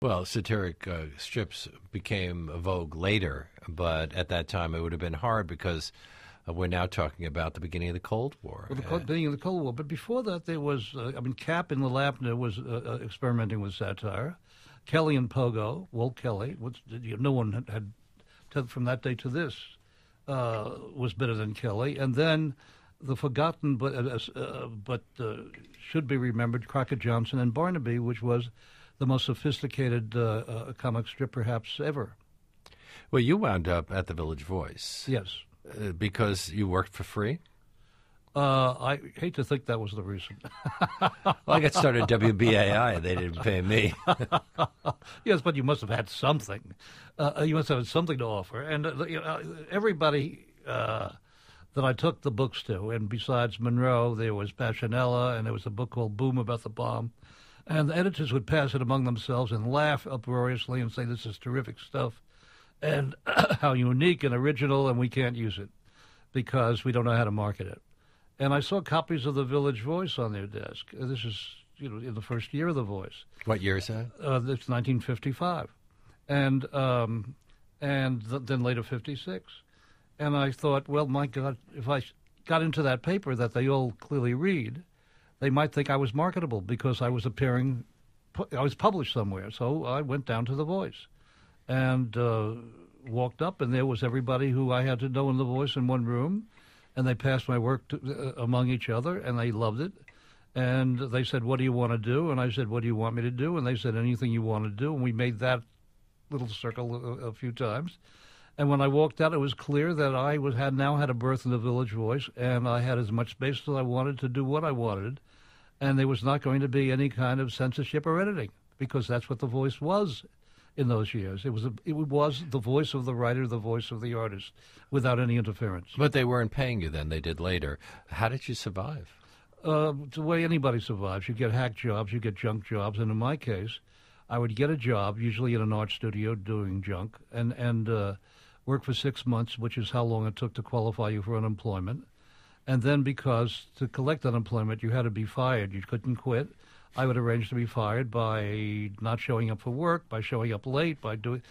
Well, satiric strips became vogue later, but at that time it would have been hard because we're now talking about the beginning of the Cold War. Well, the beginning of the Cold War. But before that, there was, Cap in the Lapner was experimenting with satire. Kelly and Pogo, Walt Kelly, no one had from that day to this, was better than Kelly. And then the forgotten but should be remembered Crockett Johnson and Barnaby, which was the most sophisticated comic strip perhaps ever. Well, you wound up at the Village Voice. Yes. Because you worked for free? I hate to think that was the reason. Well, I got started at WBAI. They didn't pay me. Yes, but you must have had something. You must have had something to offer. And everybody that I took the books to, and besides Munro, there was Passionella, and there was a book called Boom about the bomb. And the editors would pass it among themselves and laugh uproariously and say, this is terrific stuff, and how unique and original, and we can't use it because we don't know how to market it. And I saw copies of the Village Voice on their desk. This is, in the first year of the Voice. What year is that? It's 1955, and then later 56. And I thought, well, my God, if I got into that paper that they all clearly read, they might think I was marketable because I was published somewhere. So I went down to the Voice and walked up, and there was everybody who I had to know in the Voice in one room. And they passed my work among each other, and they loved it. And they said, what do you want to do? And I said, what do you want me to do? And they said, anything you want to do. And we made that little circle a few times. And when I walked out, it was clear that I had now had a berth in the Village Voice, and I had as much space as I wanted to do what I wanted. And there was not going to be any kind of censorship or editing, because that's what the Voice was in those years. It was the voice of the writer, the voice of the artist, without any interference. But they weren't paying you then. They did later. How did you survive? The way anybody survives. You get hack jobs, you get junk jobs. And in my case, I would get a job, usually in an art studio doing junk, and work for 6 months, which is how long it took to qualify you for unemployment. And then because to collect unemployment, you had to be fired. You couldn't quit. I would arrange to be fired by not showing up for work, by showing up late, by doing...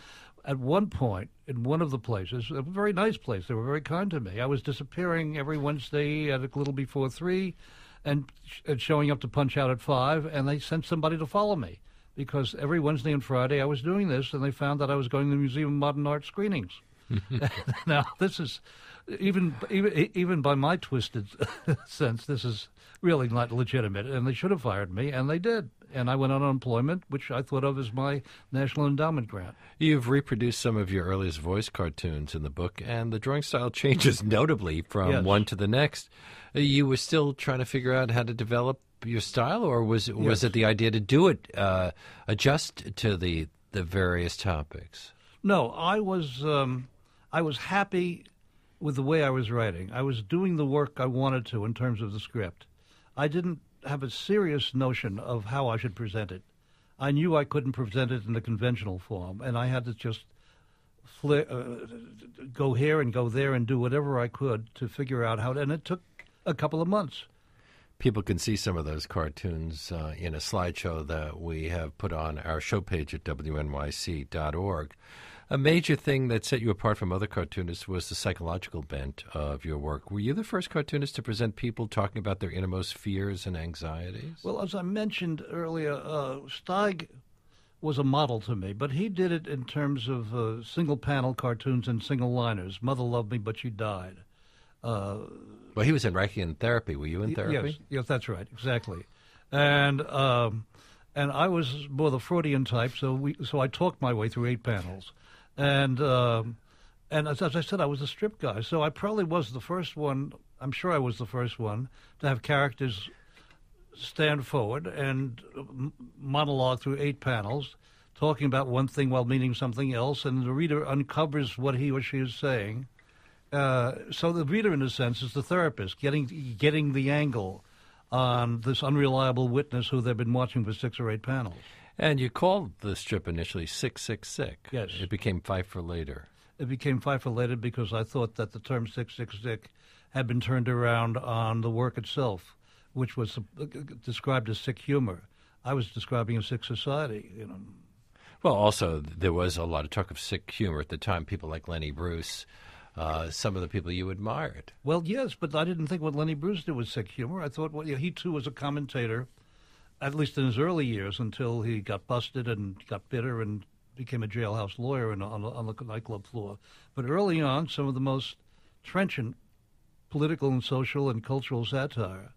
At one point, in one of the places, a very nice place, they were very kind to me. I was disappearing every Wednesday at a little before 3 and showing up to punch out at 5, and they sent somebody to follow me because every Wednesday and Friday I was doing this, and they found that I was going to the Museum of Modern Art screenings. Now, this is... Even by my twisted sense, this is really not legitimate, and they should have fired me, and they did. And I went on unemployment, which I thought of as my National Endowment grant. You've reproduced some of your earliest Voice cartoons in the book, and the drawing style changes notably from one to the next. You were still trying to figure out how to develop your style, or was it the idea to do it, adjust to the various topics? No, I was happy with the way I was writing. I was doing the work I wanted to in terms of the script. I didn't have a serious notion of how I should present it. I knew I couldn't present it in the conventional form, and I had to just go here and go there and do whatever I could to figure out how to, and it took a couple of months. People can see some of those cartoons in a slideshow that we have put on our show page at WNYC.org. A major thing that set you apart from other cartoonists was the psychological bent of your work. Were you the first cartoonist to present people talking about their innermost fears and anxieties? Well, as I mentioned earlier, Steig was a model to me, but he did it in terms of single-panel cartoons and single-liners. Mother loved me, but she died. Well, he was in Reichian therapy. Were you in therapy? Yes, that's right, exactly. And I was more the Freudian type, so I talked my way through 8 panels. And as I said, I was a strip guy, so I probably was the first one, I'm sure I was the first one, to have characters stand forward and monologue through 8 panels, talking about one thing while meaning something else, and the reader uncovers what he or she is saying. So the reader, in a sense, is the therapist, getting the angle on this unreliable witness who they've been watching for 6 or 8 panels. And you called the strip initially Sick, Sick, Sick. Yes. It became Feiffer later. It became Feiffer later because I thought that the term Sick, Sick, Sick had been turned around on the work itself, which was described as sick humor. I was describing a sick society, Well, also, there was a lot of talk of sick humor at the time. People like Lenny Bruce, some of the people you admired. Well, yes, but I didn't think what Lenny Bruce did was sick humor. I thought he, too, was a commentator, at least in his early years, until he got busted and got bitter and became a jailhouse lawyer on the nightclub floor. But early on, some of the most trenchant political and social and cultural satire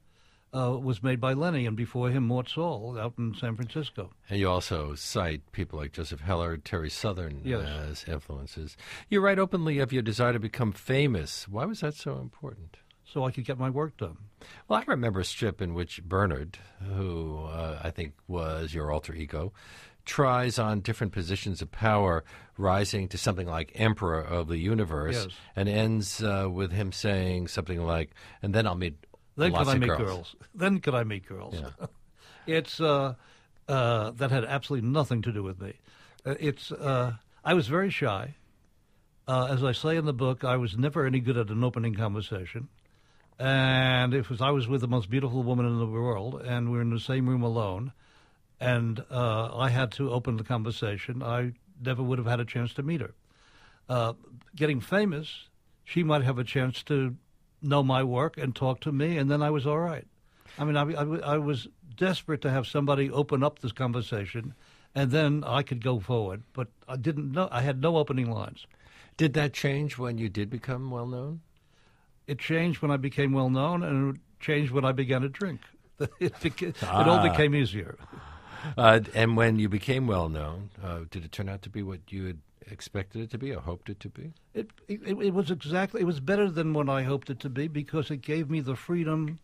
was made by Lenny, and before him, Mort Saul out in San Francisco. And you also cite people like Joseph Heller, Terry Southern Yes. as influences. You write openly of your desire to become famous. Why was that so important? So I could get my work done. Well, I remember a strip in which Bernard, who I think was your alter ego, tries on different positions of power, rising to something like Emperor of the Universe, Yes. and ends with him saying something like, and then I'll meet Then lots could I of meet girls. girls? Then could I meet girls? Yeah. It's that had absolutely nothing to do with me. I was very shy. As I say in the book, I was never any good at an opening conversation. And I was with the most beautiful woman in the world, and we were in the same room alone, and I had to open the conversation. I never would have had a chance to meet her. Getting famous, she might have a chance to know my work and talk to me, and then I was all right. I mean, I was desperate to have somebody open up this conversation, and then I could go forward. But I didn't know. I had no opening lines. Did that change when you did become well-known? It changed when I became well known, and it changed when I began to drink. It all became easier. And when you became well-known, did it turn out to be what you had expected it to be or hoped it to be? It was better than what I hoped it to be, because it gave me the freedom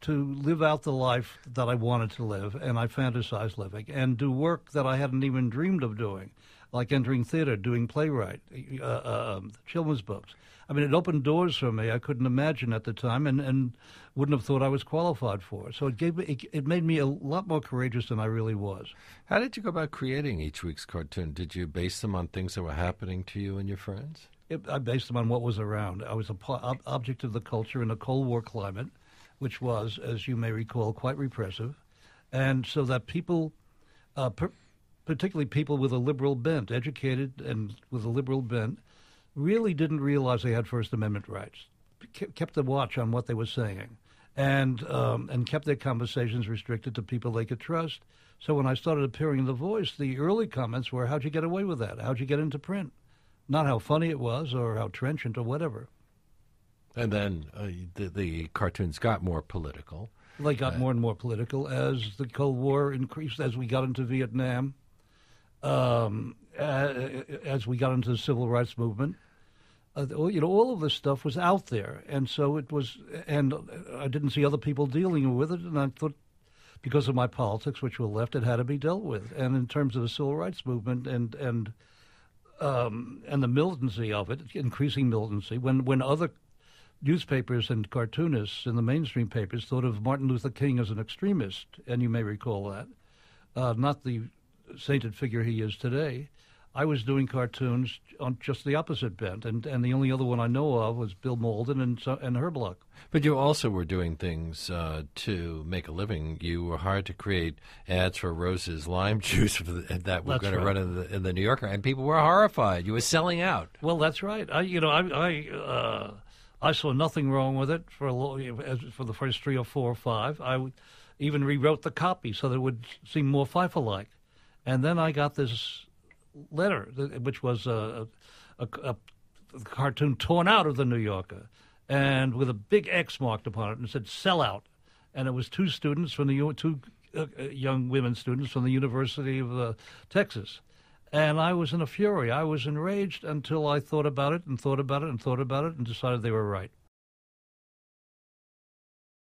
to live out the life that I wanted to live, and I fantasized living, and do work that I hadn't even dreamed of doing, like entering theater, doing playwright, children's books. I mean, it opened doors for me I couldn't imagine at the time, and wouldn't have thought I was qualified for. So it made me a lot more courageous than I really was. How did you go about creating each week's cartoon? Did you base them on things that were happening to you and your friends? I based them on what was around. I was an object of the culture in a Cold War climate, which was, as you may recall, quite repressive. And so that people, particularly people with a liberal bent, educated and with a liberal bent, really didn't realize they had First Amendment rights, kept a watch on what they were saying, and kept their conversations restricted to people they could trust. So when I started appearing in The Voice, the early comments were, how'd you get away with that? How'd you get into print? Not how funny it was or how trenchant or whatever. And then the cartoons got more political. They got more and more political as the Cold War increased, as we got into Vietnam, as we got into the civil rights movement. All of this stuff was out there, and so it was. And I didn't see other people dealing with it, and I thought, because of my politics, which were left, it had to be dealt with. And in terms of the civil rights movement and the militancy of it, increasing militancy, when other newspapers and cartoonists in the mainstream papers thought of Martin Luther King as an extremist, and you may recall that, not the sainted figure he is today, I was doing cartoons on just the opposite bent, and the only other one I know of was Bill Malden and Herblock. But you also were doing things to make a living. You were hired to create ads for Rose's lime juice that were going to run in the New Yorker, and people were horrified. You were selling out. Well, that's right. I saw nothing wrong with it for the first 3 or 4 or 5. I even rewrote the copy so that it would seem more Feiffer-like. And then I got this letter, which was a cartoon torn out of the New Yorker, and with a big X marked upon it, and it said "sell out." And it was two young women students from the University of Texas. And I was in a fury. I was enraged until I thought about it and thought about it and thought about it and decided they were right.